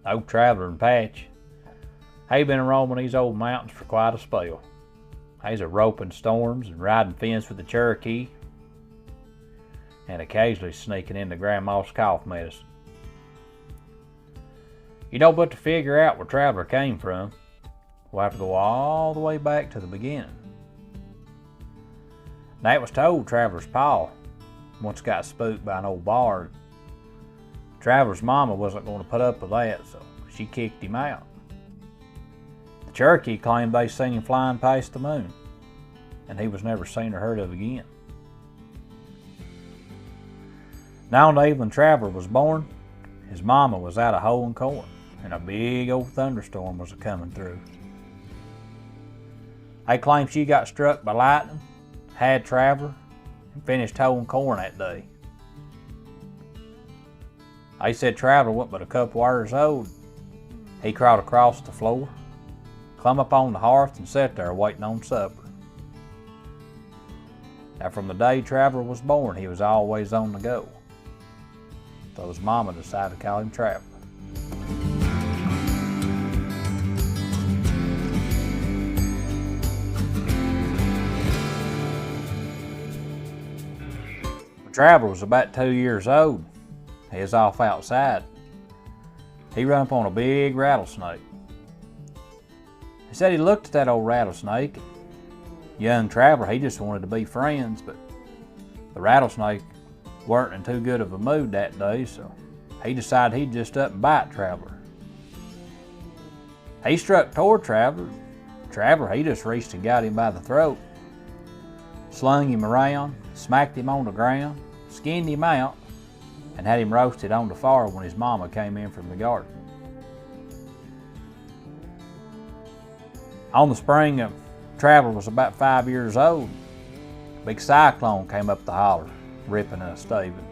Old Traveler and Patch, he been roaming these old mountains for quite a spell. He's a roping storms and riding fence with the Cherokee, and occasionally sneaking into Grandma's cough medicine. But to figure out where Traveler came from, we'll have to go all the way back to the beginning. Now, it was told Traveler's pa once got spooked by an old bard. Traveler's mama wasn't going to put up with that, so she kicked him out. The Cherokee claimed they seen him flying past the moon, and he was never seen or heard of again. Now, on the evening Traveler was born, his mama was out hoeing corn, and a big old thunderstorm was coming through. They claimed she got struck by lightning, had Traveler, and finished hoeing corn that day. They said Traveler wasn't but a couple hours old. He crawled across the floor, climbed up on the hearth, and sat there waiting on supper. Now, from the day Traveler was born, he was always on the go. So his mama decided to call him Traveler. When Traveler was about 2 years old, he was off outside. He ran up on a big rattlesnake. He said he looked at that old rattlesnake. Young Traveler, he just wanted to be friends, but the rattlesnake weren't in too good of a mood that day, so he decided he'd just up and bite Traveler. He struck toward Traveler. Traveler, he just reached and got him by the throat, slung him around, smacked him on the ground, skinned him out, and had him roasted on the fire when his mama came in from the garden. On the spring of Traveler was about 5 years old, a big cyclone came up the holler, ripping and staving.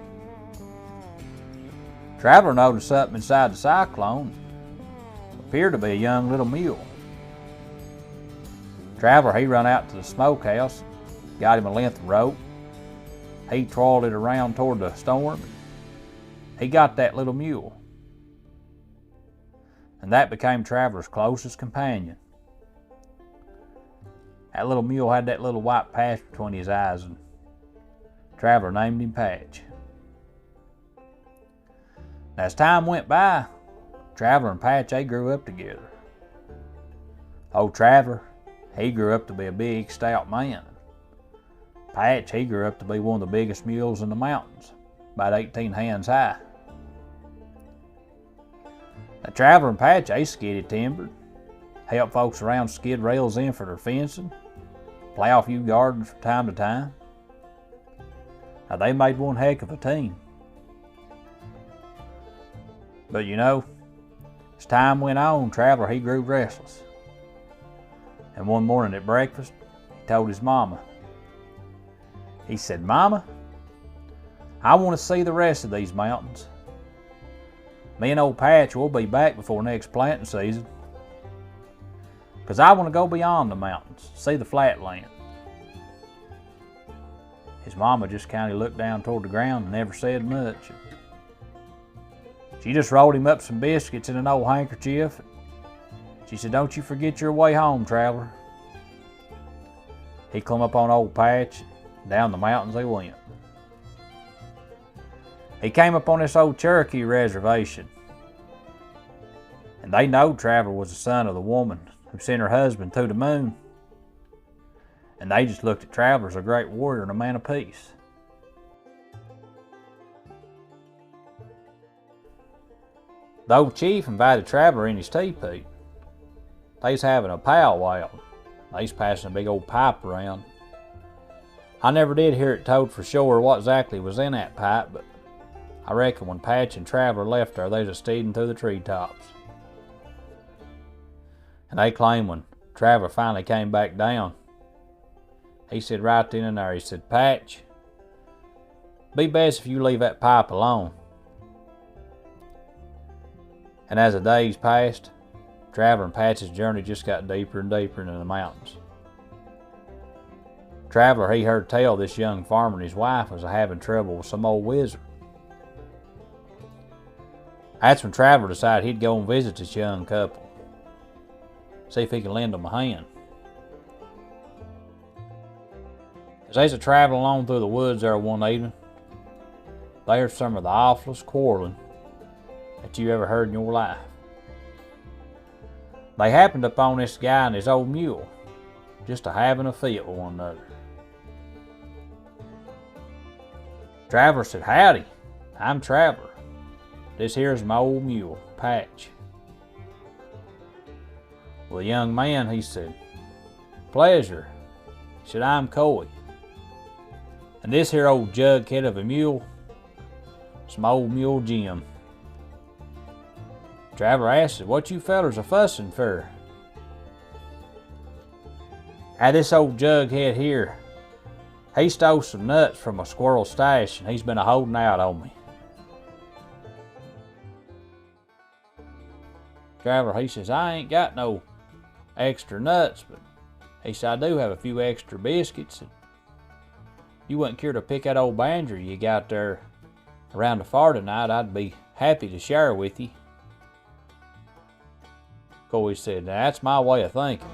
Traveler noticed something inside the cyclone. It appeared to be a young little mule. Traveler, he run out to the smokehouse, got him a length of rope. He twirled it around toward the storm. He got that little mule, and that became Traveler's closest companion. That little mule had that little white patch between his eyes, and Traveler named him Patch. Now, as time went by, Traveler and Patch, they grew up together. Old Traveler, he grew up to be a big, stout man. Patch, he grew up to be one of the biggest mules in the mountains, about 18 hands high. Now, Traveler and Patch, they skidded timber, helped folks around skid rails in for their fencing, plow a few gardens from time to time. Now, they made one heck of a team. But as time went on, Traveler, he grew restless. And one morning at breakfast, he told his mama. He said, "Mama, I want to see the rest of these mountains. Me and old Patch will be back before next planting season, because I want to go beyond the mountains, see the flatland." His mama just kind of looked down toward the ground and never said much. She just rolled him up some biscuits in an old handkerchief. She said, "Don't you forget your way home, Traveler." He climbed up on old Patch. Down the mountains they went. He came up on this old Cherokee reservation, and they knowed Traveler was the son of the woman who sent her husband to the moon. And they just looked at Traveler as a great warrior and a man of peace. The old chief invited Traveler in his teepee. They was having a powwow. They was passing a big old pipe around. I never did hear it told for sure what exactly was in that pipe, but I reckon when Patch and Traveler left there, they was steeding through the treetops. And they claim when Traveler finally came back down, he said right then and there, he said, "Patch, be best if you leave that pipe alone." And as the days passed, Traveler and Patch's journey just got deeper and deeper into the mountains. Traveler, he heard tell this young farmer and his wife was having trouble with some old wizard. That's when Traveler decided he'd go and visit this young couple. See if he could lend them a hand. As they was traveling along through the woods there one evening, they heard some of the awfulest quarreling that you ever heard in your life. They happened upon this guy and his old mule, just a having a fit with one another. Traveler said, "Howdy, I'm Traveler. This here's my old mule, Patch." Well, the young man, he said, "Pleasure." He said, "I'm Coy. And this here old jughead of a mule is my old mule Jim." Traveler asked, "What you fellers a fussing for?" This old jughead here, he stole some nuts from a squirrel stash and he's been a holding out on me." Traveler, he says, "I ain't got no extra nuts, but he said, I do have a few extra biscuits. And you wouldn't care to pick that old banjo you got there around the fire tonight, I'd be happy to share with you." Coy said, "Now that's my way of thinking.